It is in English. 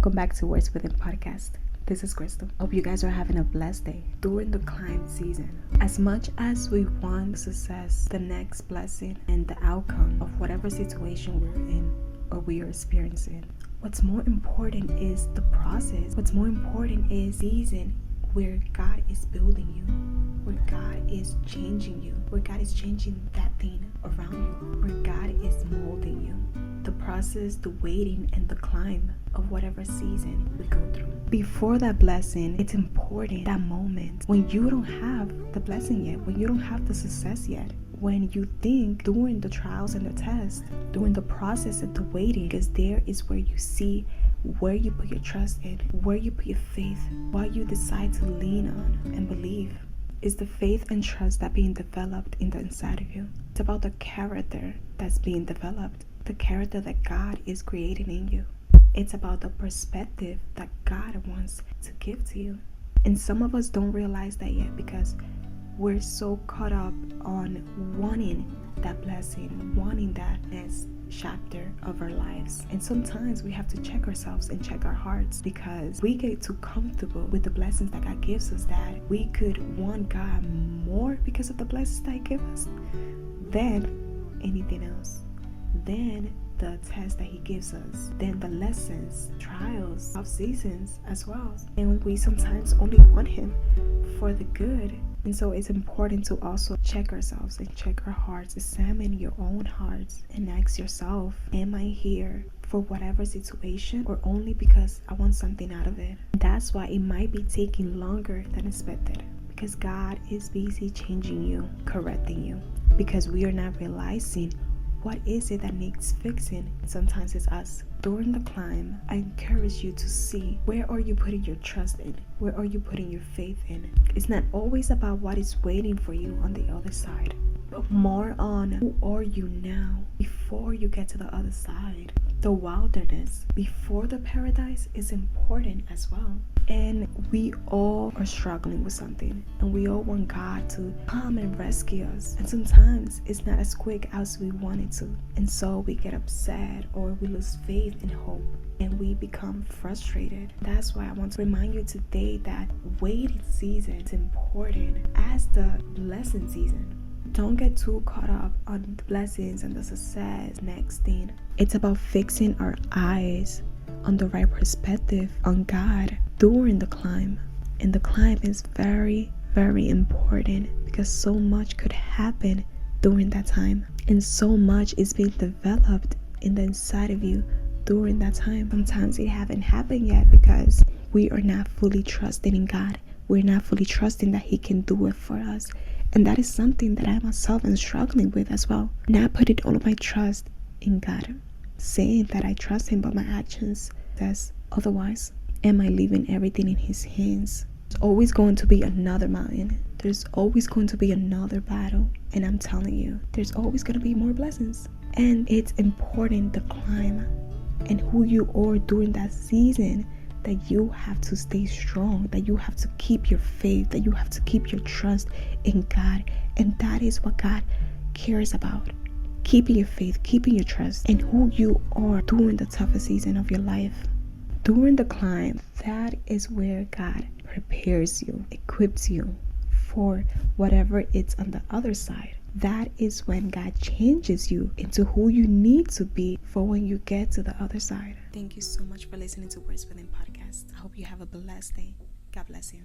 Welcome back to Words Within Podcast. This is Crystal. Hope you guys are having a blessed day during the climb season. As much as we want success, the next blessing, and the outcome of whatever situation we're in or we are experiencing, what's more important is the process. What's more important is the season where God is building you, where God is changing you, where God is changing that thing around you, where God is molding you. The process, the waiting, and the climb of whatever season we go through. Before that blessing, it's important that moment when you don't have the blessing yet, when you don't have the success yet, when you think during the trials and the tests, during the process and the waiting, because there is where you see where you put your trust in, where you put your faith, what you decide to lean on and believe. Is the faith and trust that being developed in the inside of you. It's about the character that's being developed, the character that God is creating in you. It's about the perspective that God wants to give to you. And some of us don't realize that yet because we're so caught up on wanting that blessing, wanting that next chapter of our lives. And sometimes we have to check ourselves and check our hearts because we get too comfortable with the blessings that God gives us that we could want God more because of the blessings that He gives us than anything else. Then the test that He gives us, then the lessons, trials, off seasons as well. And we sometimes only want Him for the good. And so it's important to also check ourselves and check our hearts, examine your own hearts and ask yourself, am I here for whatever situation or only because I want something out of it? That's why it might be taking longer than expected because God is busy changing you, correcting you, because we are not realizing what is it that needs fixing. Sometimes it's us. During the climb, I encourage you to see where are you putting your trust in? Where are you putting your faith in? It's not always about what is waiting for you on the other side, but more on who are you now before you get to the other side. The wilderness before the paradise is important as well. And we all are struggling with something and we all want God to come and rescue us. And sometimes it's not as quick as we want it to. And so we get upset or we lose faith and hope and we become frustrated. That's why I want to remind you today that waiting season is important as the blessing season. Don't get too caught up on the blessings and the success next thing. It's about fixing our eyes on the right perspective on God during the climb. And the climb is very, very important because so much could happen during that time. And so much is being developed in the inside of you during that time. Sometimes it haven't happened yet because we are not fully trusting in God. We're not fully trusting that He can do it for us. And that is something that I myself am struggling with as well. Not putting all of my trust in God. Saying that I trust Him, but my actions says otherwise. Am I leaving everything in His hands? There's always going to be another mountain. There's always going to be another battle. And I'm telling you, there's always going to be more blessings. And it's important the climb and who you are during that season, that you have to stay strong, that you have to keep your faith, that you have to keep your trust in God. And that is what God cares about. Keeping your faith, keeping your trust in who you are during the toughest season of your life. During the climb, that is where God prepares you, equips you for whatever it's on the other side. That is when God changes you into who you need to be for when you get to the other side. Thank you so much for listening to Words Within Podcast. I hope you have a blessed day. God bless you.